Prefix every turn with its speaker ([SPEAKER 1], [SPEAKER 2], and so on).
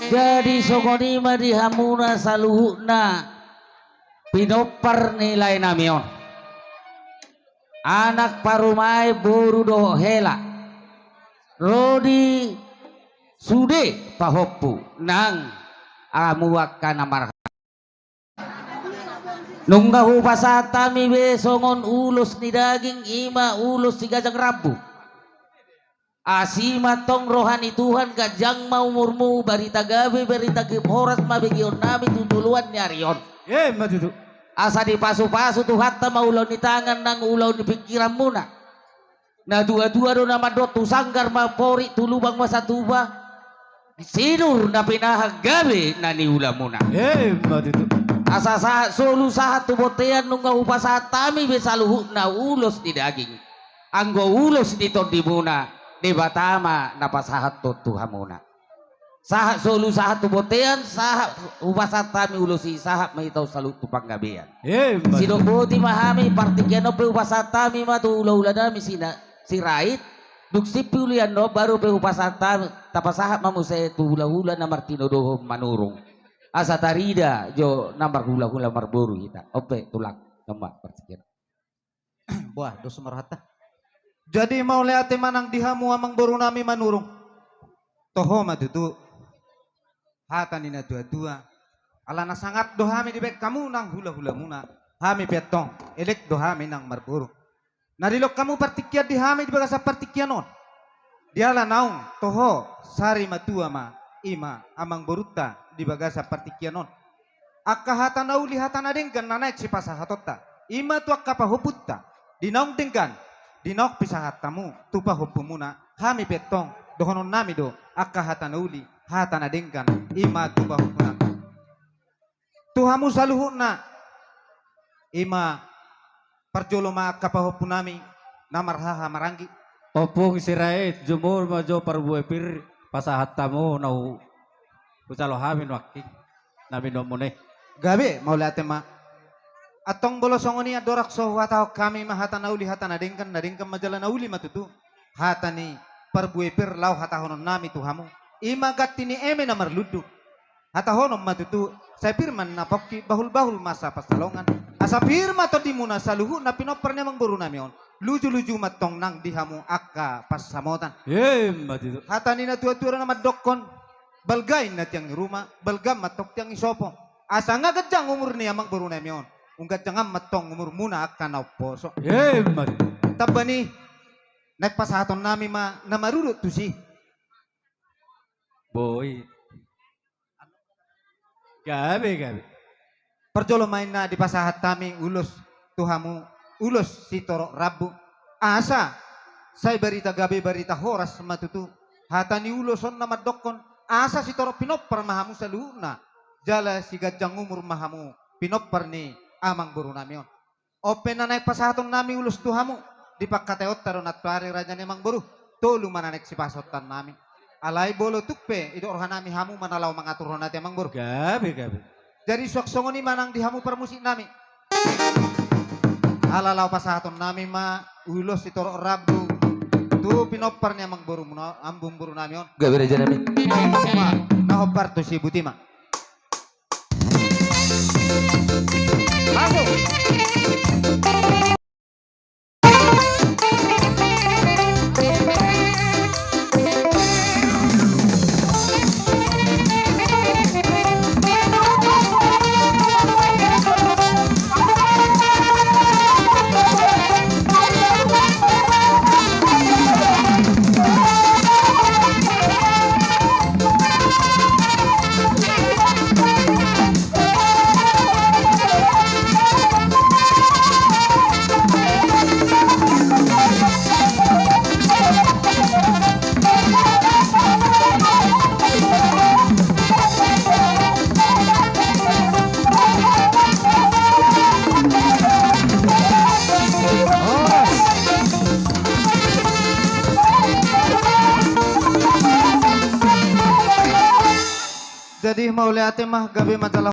[SPEAKER 1] Jadi sogoni di hamuna saluhuna pinopar nilai namion anak parumai boru doho hela Rodi sude pahoppu nang amuwakkan amar nunggahu pasatami be songon ulus ni daging ima ulus ni gajang rabu asima tong rohani Tuhan gajang mau murmu barita gabe barita horas mabegion nami tutuluan nyarion
[SPEAKER 2] matutu
[SPEAKER 1] asa di pasu-pasu tuh hatta mau ulau ni tangan nang ulau ni pikiran muna na dua-dua do nama dot tu sanggar mapori tulubang masa tuba sinur na pinahag gabe nani ulamuna
[SPEAKER 2] matutu
[SPEAKER 1] asa sahat solu sahat tu botean nungga upasa tami besaluhu na ulos di daging anggo ulos di tondimuna di batama napasahat to tuhamuna sahat solu sahat tu botean sahat upasa tami ulosi sahat mahitaw salu tu panggabean sidok boti mahami partikiano pe upasa tami matu ula-ula nami sirait duk sipulian no baru pe upasa tami tapasahat mamusay tu ula-ula na martino doho manurung asa tarida jo nambar hula-hula marboru kita ope tulak tembak persekian
[SPEAKER 2] wah dosa marhata jadi mau leate manang dihamu amang boru nami manurung toho matutu hata nina dua-dua alana sangat dohami di bek kamu nang hula-hula muna hami petong elek dohami nang marboru narilok kamu partikian dihami di bagasa partikian on diala naung toho sari matua ma ima amang boruta di bagasa partikian on akka hata nauli hata nadengkan nanaik si pasahatota ima tu akka pahuputta dinaung dengkan dinok pisahatamu tupa hupumuna hami petong dohonon nami do akka hata nauli hata nadengkan ima tupa hupuna tuhamu saluhuna ima parjoloma akka pahupunami namarhaha maranggi
[SPEAKER 3] opung sirait jumur majo parbuepir pasahatamu nau ucalo hamin wakki nabi nomone
[SPEAKER 2] gabe mau lihat ma atong bolosongoni adorak sohwa tau kami mahata nauli hata nadengkan majalan nauli matutu hata ni parbuepir lau hata honon nami tuhamu ima gatini eme namar ludu hata honon matutu saya firman napokki bahul-bahul masa pasalongan Asa firma to di muna sa luhu na pinopper niya mang buru nami on. Luju-luju matong nang dihamu akka pas samotan.
[SPEAKER 3] Mati tu.
[SPEAKER 2] Hata ni na tua-tua na madokon. Balgay na tiyang rumah, balgam matok tiyang isopo. Asa nga gadyang umur niya mang buru nami on. Unggat tiyang matong umur muna akka na poso.
[SPEAKER 3] Mati.
[SPEAKER 2] Taba ni, nagpasaton nami na marurut to si.
[SPEAKER 3] Boy. Gabi.
[SPEAKER 2] Perjolo main na di pasahat kami ulos tuhamu ulos si toro rabu asa say barita gabi barita horas matutu hata ni uloson na madokon asa si toro pinopper mahamu sa luhuna jala si gadyang umur mahamu pinopper ni amang buru nami on open na naik pasahaton nami ulos tuhamu di pagkateot taron at pari raja ni amang buru tulu mananek si pasotan nami alay bolo tukpe ido orhan nami hamu manalaw mga turun natin amang buru
[SPEAKER 3] Gabi.
[SPEAKER 2] jadi suaksongo ni manang dihamu permusik nami. Alalaw pasahaton nami ulos si toro rabu. Tu pinopar niya mang buru ambung buru nami on.
[SPEAKER 1] Gabi raja nami.
[SPEAKER 2] Nahopar tu si Butima. Masuk. Jadi mau lihat mah gabi majalah